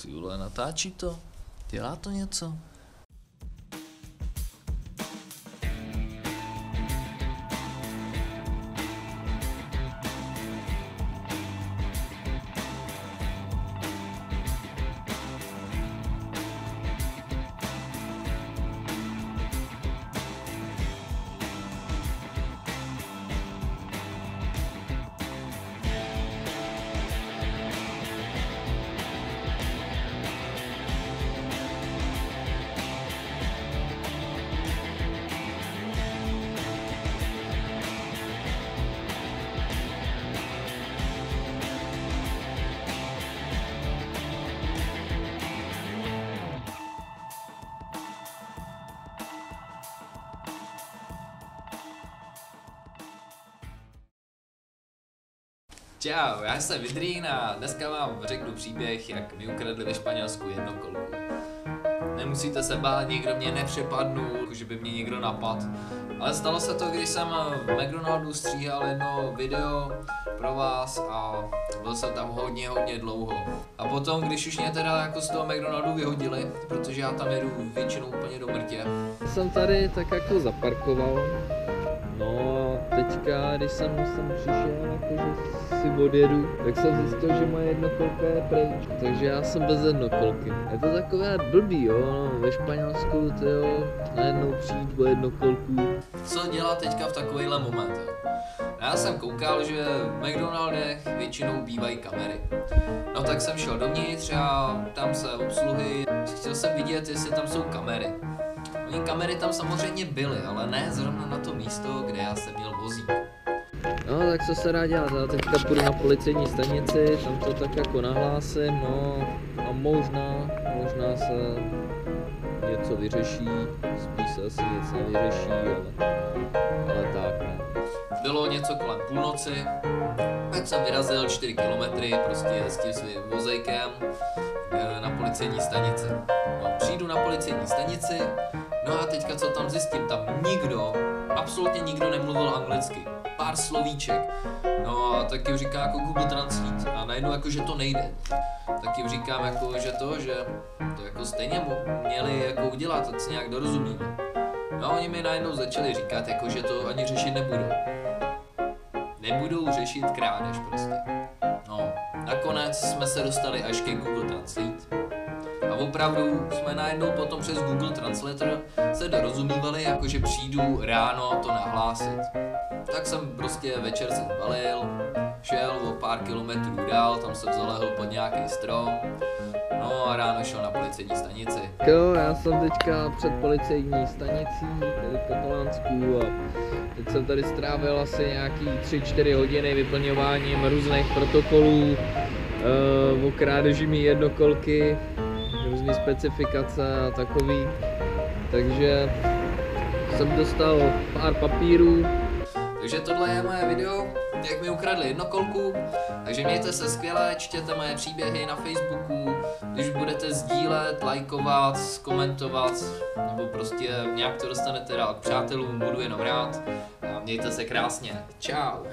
Ty vole, natáčí to? Dělá to něco? Čau, já jsem Vidrín a dneska vám řeknu příběh, jak mi ukradli ve Španělsku jednokolku. Nemusíte se bát, nikdo mě nepřepadnul, že by mě někdo napadl. Ale stalo se to, když jsem v McDonaldu stříhal jedno video pro vás a byl jsem tam hodně dlouho. A potom, když už mě teda jako z toho McDonaldu vyhodili, protože já tam jedu většinou úplně do mrtě. Jsem tady tak jako zaparkoval. No a teďka, když jsem přišel, jakože si odjedu, tak jsem zjistil, že moje jednokolka je pryč. Takže já jsem bez jednokolky. Je to takové blbý, jo, no, ve Španělsku, tyjo, najednou přijít o jednokolku. Co dělat teďka v takovýhle moment? Já jsem koukal, že v McDonaldech většinou bývají kamery. No tak jsem šel dovnitř a tam se obsluhy, chtěl jsem vidět, jestli tam jsou kamery. Kamery tam samozřejmě byly, ale ne zrovna na to místo, kde já jsem měl vozík. No tak co se dá dělat, já teďka půjdu na policejní stanici, tam to tak jako nahlásím, no a možná se něco vyřeší, spíš se asi nic nevyřeší, ale tak no. Bylo něco kolem půlnoci, tak jsem vyrazil 4 kilometry prostě s tím svým vozejkem na policejní stanici. No, přijdu na policejní stanici, no a teďka co tam zjistím, tam absolutně nikdo nemluvil anglicky. Pár slovíček. No a tak jim říkám jako Google Translate a najednou jako, že to nejde. Tak jim říkám jako, že to jako stejně měli jako udělat, tak si nějak dorozumíme. No a oni mi najednou začali říkat jako, že to ani řešit nebudou. Nebudou řešit krádež prostě. No, nakonec jsme se dostali až ke Google Translate. A opravdu jsme najednou potom přes Google Translator se dorozumívali, jako že přijdu ráno to nahlásit. Tak jsem prostě večer se zbalil, šel o pár kilometrů dál, tam jsem zalehl pod nějaký strom, no a ráno šel na policejní stanici. Jo, já jsem teďka před policejní stanicí, tady v Katalánsku a teď jsem tady strávil asi nějaký 3-4 hodiny vyplňováním různých protokolů o krádeži mý jednokolky, různé specifikace a takový, takže jsem dostal pár papírů. Takže tohle je moje video, jak mi ukradli jednokolku, takže mějte se skvěle, čtěte moje příběhy na Facebooku, když budete sdílet, lajkovat, komentovat, nebo prostě nějak to dostanete dál k přátelům, budu jenom rád a mějte se krásně, čau.